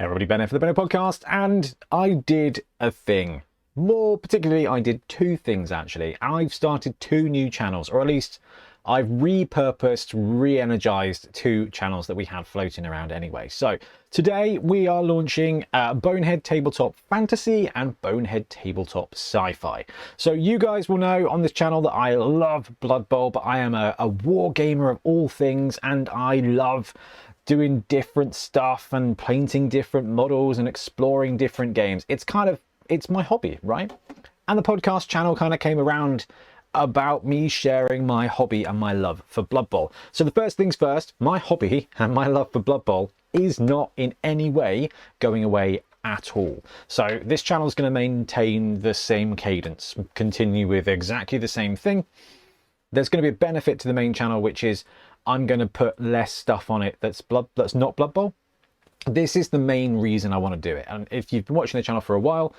Everybody, Bonehead for the Bonehead Podcast, and I did a thing. More particularly, I did two things actually. I've started two new channels, or at least I've repurposed, re-energized two channels that we had floating around anyway. So today we are launching Bonehead Tabletop Fantasy and Bonehead Tabletop Sci-Fi. So you guys will know on this channel that I love Blood Bowl, but I am a war gamer of all things, and I love doing different stuff and painting different models and exploring different games. It's my hobby, right? And the podcast channel kind of came around about me sharing my hobby and my love for Blood Bowl. So the first things first, my hobby and my love for Blood Bowl is not in any way going away at all. So this channel is going to maintain the same cadence, continue with exactly the same thing. There's going to be a benefit to the main channel, which is I'm going to put less stuff on it that's not Blood Bowl. This is the main reason I want to do it. And if you've been watching the channel for a while,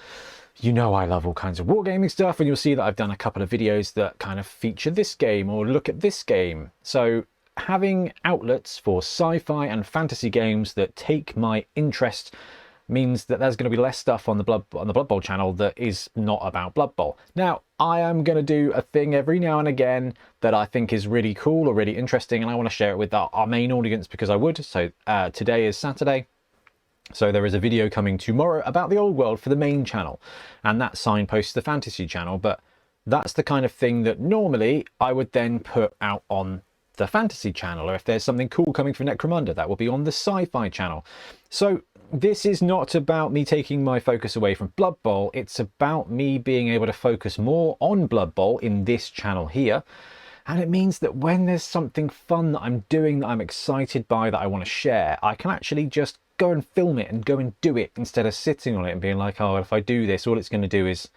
you know I love all kinds of wargaming stuff, and you'll see that I've done a couple of videos that kind of feature this game or look at this game. So having outlets for sci-fi and fantasy games that take my interest means that there's going to be less stuff on the Blood Bowl channel that is not about Blood Bowl. Now, I am going to do a thing every now and again that I think is really cool or really interesting, and I want to share it with our main audience because I would. So today is Saturday. So there is a video coming tomorrow about the old world for the main channel, and that signposts the fantasy channel, but that's the kind of thing that normally I would then put out on the fantasy channel, or if there's something cool coming from Necromunda, that will be on the sci-fi channel. So this is not about me taking my focus away from Blood Bowl, it's about me being able to focus more on Blood Bowl in this channel here. And it means that when there's something fun that I'm doing, that I'm excited by, that I want to share, I can actually just go and film it and go and do it instead of sitting on it and being like, oh, if I do this, all it's going to do is,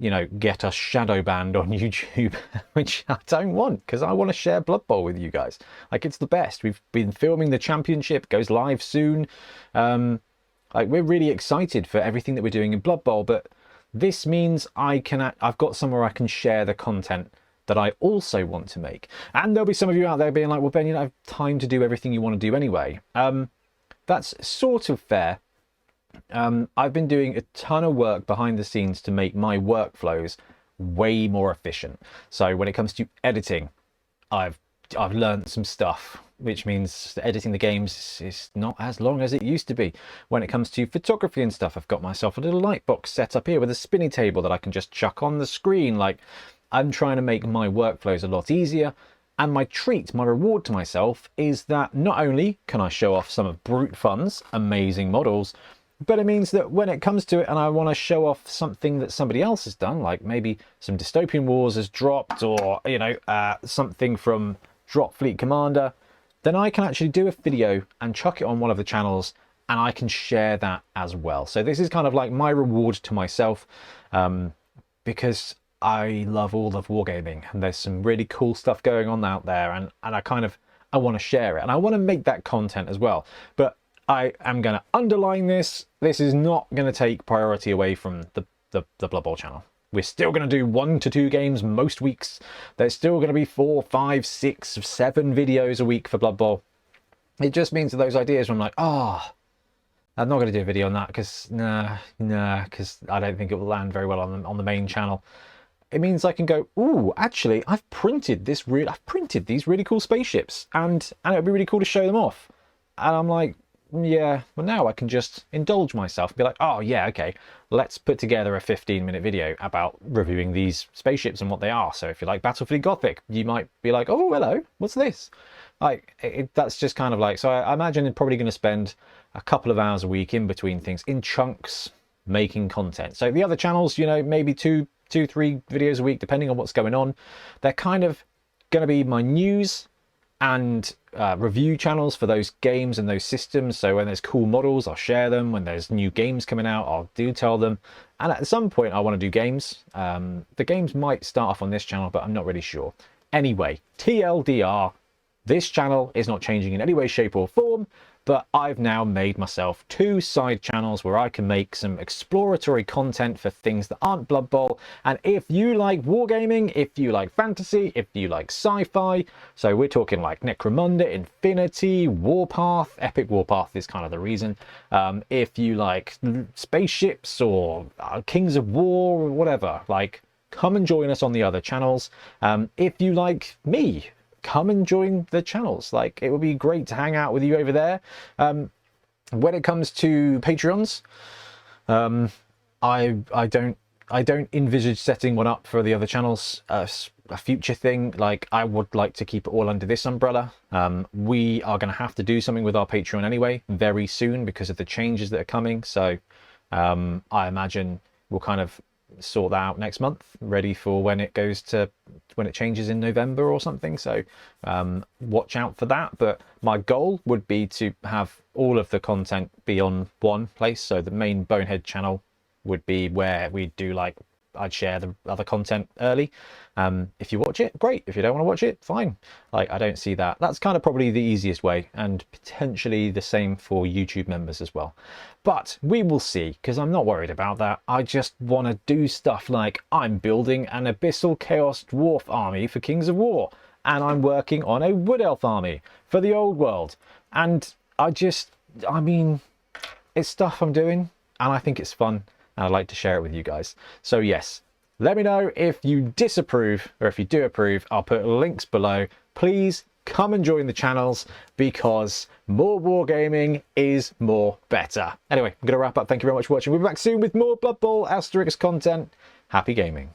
you know, get us shadow banned on YouTube, which I don't want, because I want to share Blood Bowl with you guys. Like, it's the best. We've been filming the championship, goes live soon. Like, we're really excited for everything that we're doing in Blood Bowl, but this means I've got somewhere I can share the content that I also want to make. And there'll be some of you out there being like, well, Ben, you don't have time to do everything you want to do anyway. That's sort of fair. I've been doing a ton of work behind the scenes to make my workflows way more efficient. So when it comes to editing, I've learned some stuff, which means editing the games is not as long as it used to be. When it comes to photography and stuff, I've got myself a little light box set up here with a spinny table that I can just chuck on the screen. Like, I'm trying to make my workflows a lot easier. And my treat, my reward to myself, is that not only can I show off some of Brute Fun's amazing models, but it means that when it comes to it and I want to show off something that somebody else has done, like maybe some Dystopian Wars has dropped, or, you know, something from Drop Fleet Commander, then I can actually do a video and chuck it on one of the channels, and I can share that as well. So this is kind of like my reward to myself, because I love all of wargaming, and there's some really cool stuff going on out there, and I want to share it, and I want to make that content as well. But I am going to underline this is not going to take priority away from the Blood Bowl channel. We're still going to do 1 to 2 games most weeks. There's still going to be 4, 5, 6, 7 videos a week for Blood Bowl. It just means that those ideas where I'm like, I'm not going to do a video on that because because I don't think it will land very well on the main channel. It means I can go, ooh, actually, I've printed these really cool spaceships, and it'd be really cool to show them off. And I'm like, yeah, well, now I can just indulge myself and be like, oh yeah, okay, let's put together a 15-minute video about reviewing these spaceships and what they are. So if you like Battlefleet Gothic, you might be like, oh, hello, what's this? Like, that's just kind of like, so I imagine I'm probably going to spend a couple of hours a week in between things, in chunks, making content. So the other channels, you know, maybe 2, 3 videos a week, depending on what's going on. They're kind of going to be my news and review channels for those games and those systems. So when there's cool models, I'll share them. When there's new games coming out, I'll tell them. And at some point I want to do games. The games might start off on this channel, but I'm not really sure. Anyway, TLDR, this channel is not changing in any way, shape or form. but I've now made myself 2 side channels where I can make some exploratory content for things that aren't Blood Bowl. And if you like wargaming, if you like fantasy, if you like sci-fi, so we're talking like Necromunda, Infinity, Warpath, Epic Warpath is kind of the reason. If you like spaceships or Kings of War or whatever, like, come and join us on the other channels. If you like me, come and join the channels. Like, it would be great to hang out with you over there. When it comes to Patreons, I don't envisage setting one up for the other channels, a future thing. Like, I would like to keep it all under this umbrella. We are going to have to do something with our Patreon anyway very soon because of the changes that are coming. So I imagine we'll kind of sort that out next month, ready for when it changes in November or something. So watch out for that. But my goal would be to have all of the content be on one place. So the main Bonehead channel would be where we do, like, I'd share the other content early. If you watch it, great. If you don't want to watch it, fine. Like, I don't see that. That's kind of probably the easiest way, and potentially the same for YouTube members as well. But we will see, because I'm not worried about that. I just want to do stuff like I'm building an Abyssal Chaos Dwarf army for Kings of War, and I'm working on a Wood Elf army for the Old World. And I mean, it's stuff I'm doing, and I think it's fun, and I'd like to share it with you guys. So yes, let me know if you disapprove, or if you do approve. I'll put links below. Please come and join the channels, because more wargaming is more better. Anyway, I'm going to wrap up. Thank you very much for watching. We'll be back soon with more Blood Bowl Asterix content. Happy gaming.